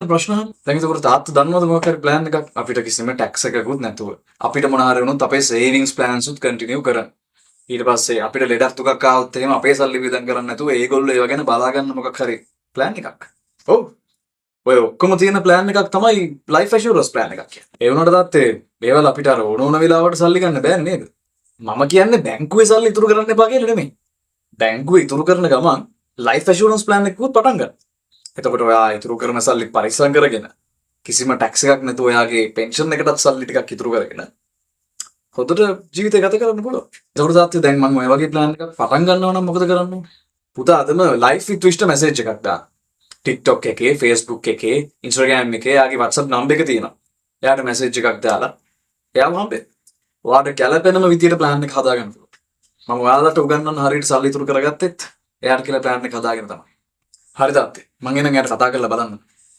ප්‍රශ්න අහන්න. දැන් ඒකට තාත්තා දන්නවද මොකක් හරි ප්ලෑන් එකක් අපිට කිසිම ටැක්ස් එකකුත් නැතුව අපිට මොන හරි වුණොත් අපේ සේවිංස් ප්ලෑන්ස් උත් කන්ටිනියු කරන්න. ඊට පස්සේ අපිට ලෙඩක් තුකක් ආවොත් එහෙම අපේ සල්ලි වියදම් කරන්නේ නැතුව ඒගොල්ලෝ ඒව ගැන බලා ගන්න මොකක් හරි ප්ලෑන් එකක්. ඔව්. ඔය ඔක්කොම තියෙන ප්ලෑන් එකක් තමයි ලයිෆ් ඇෂුරන්ස් ප්ලෑන් එකක් කියන්නේ. ඒ වුණාට තාත්තේ මේවල අපිට අර ඕන ඕන වෙලාවට සල්ලි ගන්න බෑනේ නේද? මම කියන්නේ බැංකුවේ සල්ලි ඉතුරු කරන්න එපා කියලා නෙමෙයි. බැංකුවේ ඉතුරු කරන ගමන් ලයිෆ් ඇෂුරන්ස් ප්ලෑන් එකකුත් පටන් ගන්න. එතකොට ඔයා ඉතුරු කරන සල්ලි පරිස්සම් කරගෙන කිසිම ටැක්ස් එකක් නැතුව ඔයාගේ පෙන්ෂන් එකටත් සල්ලි ටිකක් ඉතුරු කරගෙන හොඳට ජීවිතය ගත කරන්න පුළුවන්. එතකොට තාත්තේ දැන් මම ඔය වගේ ප්ලෑන් එකක් පටන් ගන්නවා නම් මොකද කරන්න ඕනේ? පුතා අදම ලයිෆ් විත් ට්විස්ට් මැසේජ් එකක් දාන්න. TikTok එකේ, Facebook එකේ, Instagram එකේ යාගේ WhatsApp නම්බර් එක තියෙනවා. එයාට මැසේජ් එකක් දාලා එයාව හම්බෙන්න. ඔයාට ගැළපෙනම විදියට ප්ලෑන් එක හදාගන්න පුළුවන්. මම ඔයාලට උගන්වන්න හරියට සල්ලි ඉතුරු කරගත්තෙත් එයාට කියලා ප්ලෑන් එක හදාගෙන තමයි. හරි තාත්තේ. මං එනම් එයාට කතා කරලා බලන්න.